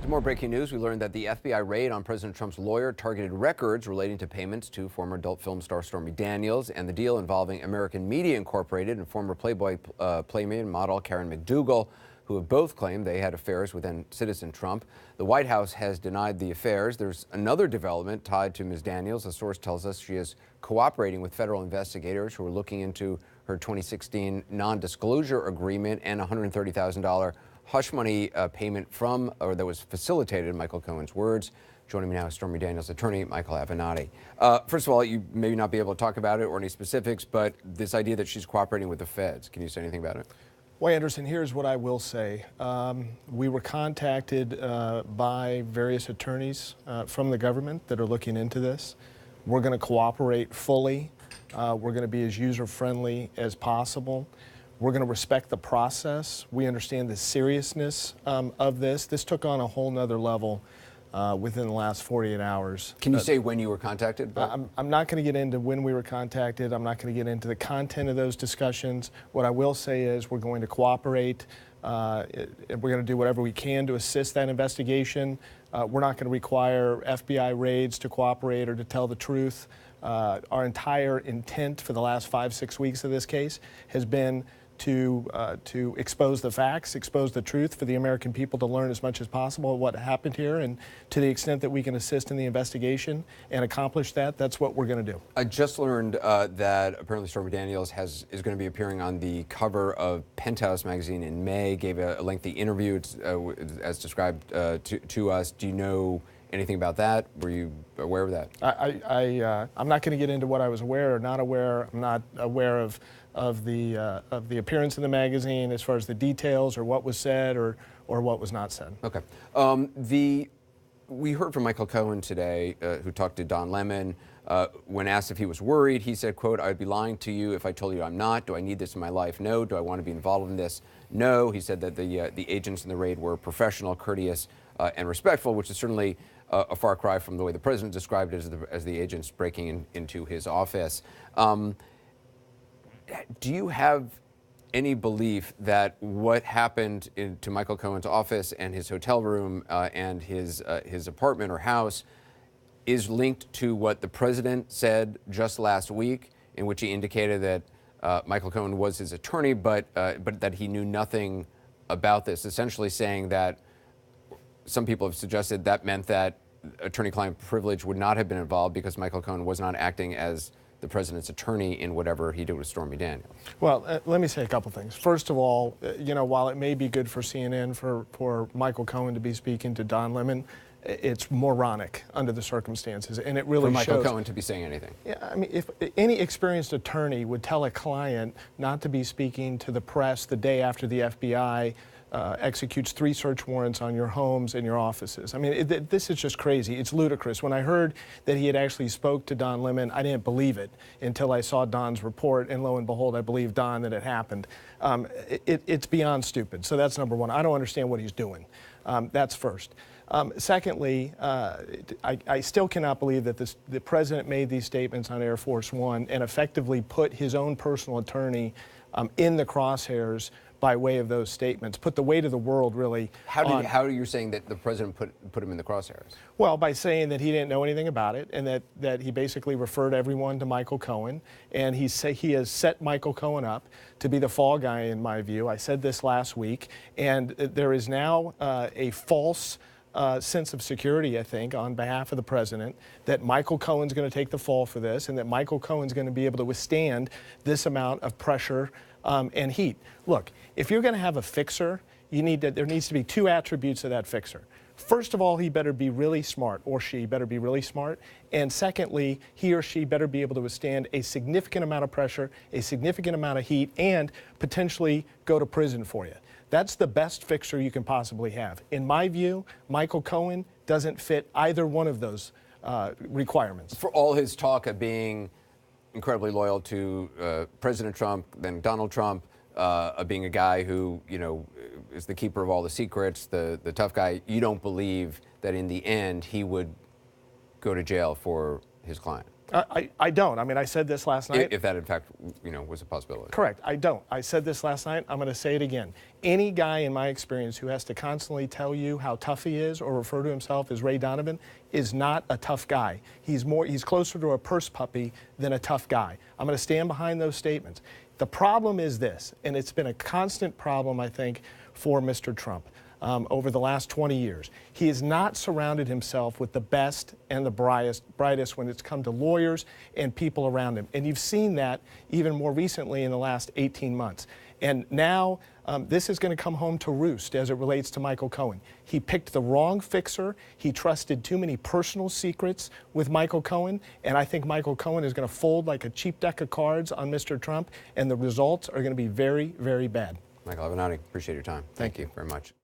To more breaking news, we learned that the FBI raid on President Trump's lawyer targeted records relating to payments to former adult film star Stormy Daniels and the deal involving American Media Incorporated and former Playboy playmate and model Karen McDougal, who have both claimed they had affairs with then-citizen Trump. The White House has denied the affairs. There's another development tied to Ms. Daniels. A source tells us she is cooperating with federal investigators who are looking into her 2016 non-disclosure agreement and $130,000 hush money payment that was facilitated, in Michael Cohen's words. Joining me now is Stormy Daniels' attorney, Michael Avenatti. First of all, you may not be able to talk about it or any specifics, but this idea that she's cooperating with the feds, can you say anything about it? Well, Anderson, here's what I will say. We were contacted by various attorneys from the government that are looking into this. We're going to cooperate fully. We're going to be as user-friendly as possible. We're going to respect the process. We understand the seriousness of this. This took on a whole nother level within the last 48 hours. Can you say when you were contacted? I'm not going to get into when we were contacted. I'm not going to get into the content of those discussions. What I will say is we're going to cooperate. We're going to do whatever we can to assist that investigation. We're not going to require FBI raids to cooperate or to tell the truth. Our entire intent for the last 5-6 weeks of this case has been to expose the facts, expose the truth for the American people to learn as much as possible of what happened here, and to the extent that we can assist in the investigation and accomplish that, that's what we're going to do. I just learned that apparently Stormy Daniels is going to be appearing on the cover of Penthouse magazine in May, gave a lengthy interview as described to us. Do you know anything about that? Were you aware of that? I'm not going to get into what I was aware or not aware. I'm not aware of the appearance in the magazine as far as the details or what was said or what was not said. Okay. We heard from Michael Cohen today, who talked to Don Lemon. When asked if he was worried, he said, quote, "I would be lying to you if I told you I'm not. Do I need this in my life? No. Do I want to be involved in this? No." He said that the agents in the raid were professional, courteous, and respectful, which is certainly a far cry from the way the president described it as the agents breaking into his office. Do you have any belief that what happened to Michael Cohen's office and his hotel room and his apartment or house is linked to what the president said just last week, in which he indicated that Michael Cohen was his attorney, but that he knew nothing about this, essentially saying that some people have suggested that meant that attorney-client privilege would not have been involved because Michael Cohen was not acting as the president's attorney in whatever he did with Stormy Daniels? Well, let me say a couple things. First of all, while it may be good for CNN for Michael Cohen to be speaking to Don Lemon, it's moronic under the circumstances, and it really shows. For Michael Cohen to be saying anything. Yeah, I mean, if any experienced attorney would tell a client not to be speaking to the press the day after the FBI executes 3 search warrants on your homes and your offices. I mean, this is just crazy. It's ludicrous. When I heard that he had actually spoke to Don Lemon, I didn't believe it until I saw Don's report, and lo and behold, I believed Don that it happened. It's beyond stupid. So that's number one. I don't understand what he's doing. That's first. Secondly, I still cannot believe that the president made these statements on Air Force One and effectively put his own personal attorney in the crosshairs by way of those statements, put the weight of the world really on. How are you saying that the president put him in the crosshairs? Well, by saying that he didn't know anything about it, and that he basically referred everyone to Michael Cohen, and he has set Michael Cohen up to be the fall guy, in my view. I said this last week, and there is now a false sense of security, I think, on behalf of the president, that Michael Cohen's going to take the fall for this, and that Michael Cohen's going to be able to withstand this amount of pressure and heat. Look, if you're going to have a fixer, there needs to be 2 attributes of that fixer. First of all, he better be really smart, or she better be really smart. And secondly, he or she better be able to withstand a significant amount of pressure, a significant amount of heat, and potentially go to prison for you. That's the best fixer you can possibly have. In my view, Michael Cohen doesn't fit either one of those requirements. For all his talk of being incredibly loyal to President Trump, then Donald Trump, of being a guy who, is the keeper of all the secrets, the tough guy, you don't believe that in the end he would go to jail for his client? I don't. I mean, I said this last night. If that, in fact, was a possibility. Correct. I don't. I said this last night. I'm going to say it again. Any guy in my experience who has to constantly tell you how tough he is or refer to himself as Ray Donovan is not a tough guy. He's closer to a purse puppy than a tough guy. I'm going to stand behind those statements. The problem is this, and it's been a constant problem, I think, for Mr. Trump. Over the last 20 years. He has not surrounded himself with the best and the brightest when it's come to lawyers and people around him. And you've seen that even more recently in the last 18 months. And now this is going to come home to roost as it relates to Michael Cohen. He picked the wrong fixer. He trusted too many personal secrets with Michael Cohen. And I think Michael Cohen is going to fold like a cheap deck of cards on Mr. Trump. And the results are going to be very, very bad. Michael Avenatti, appreciate your time. Thank you very much.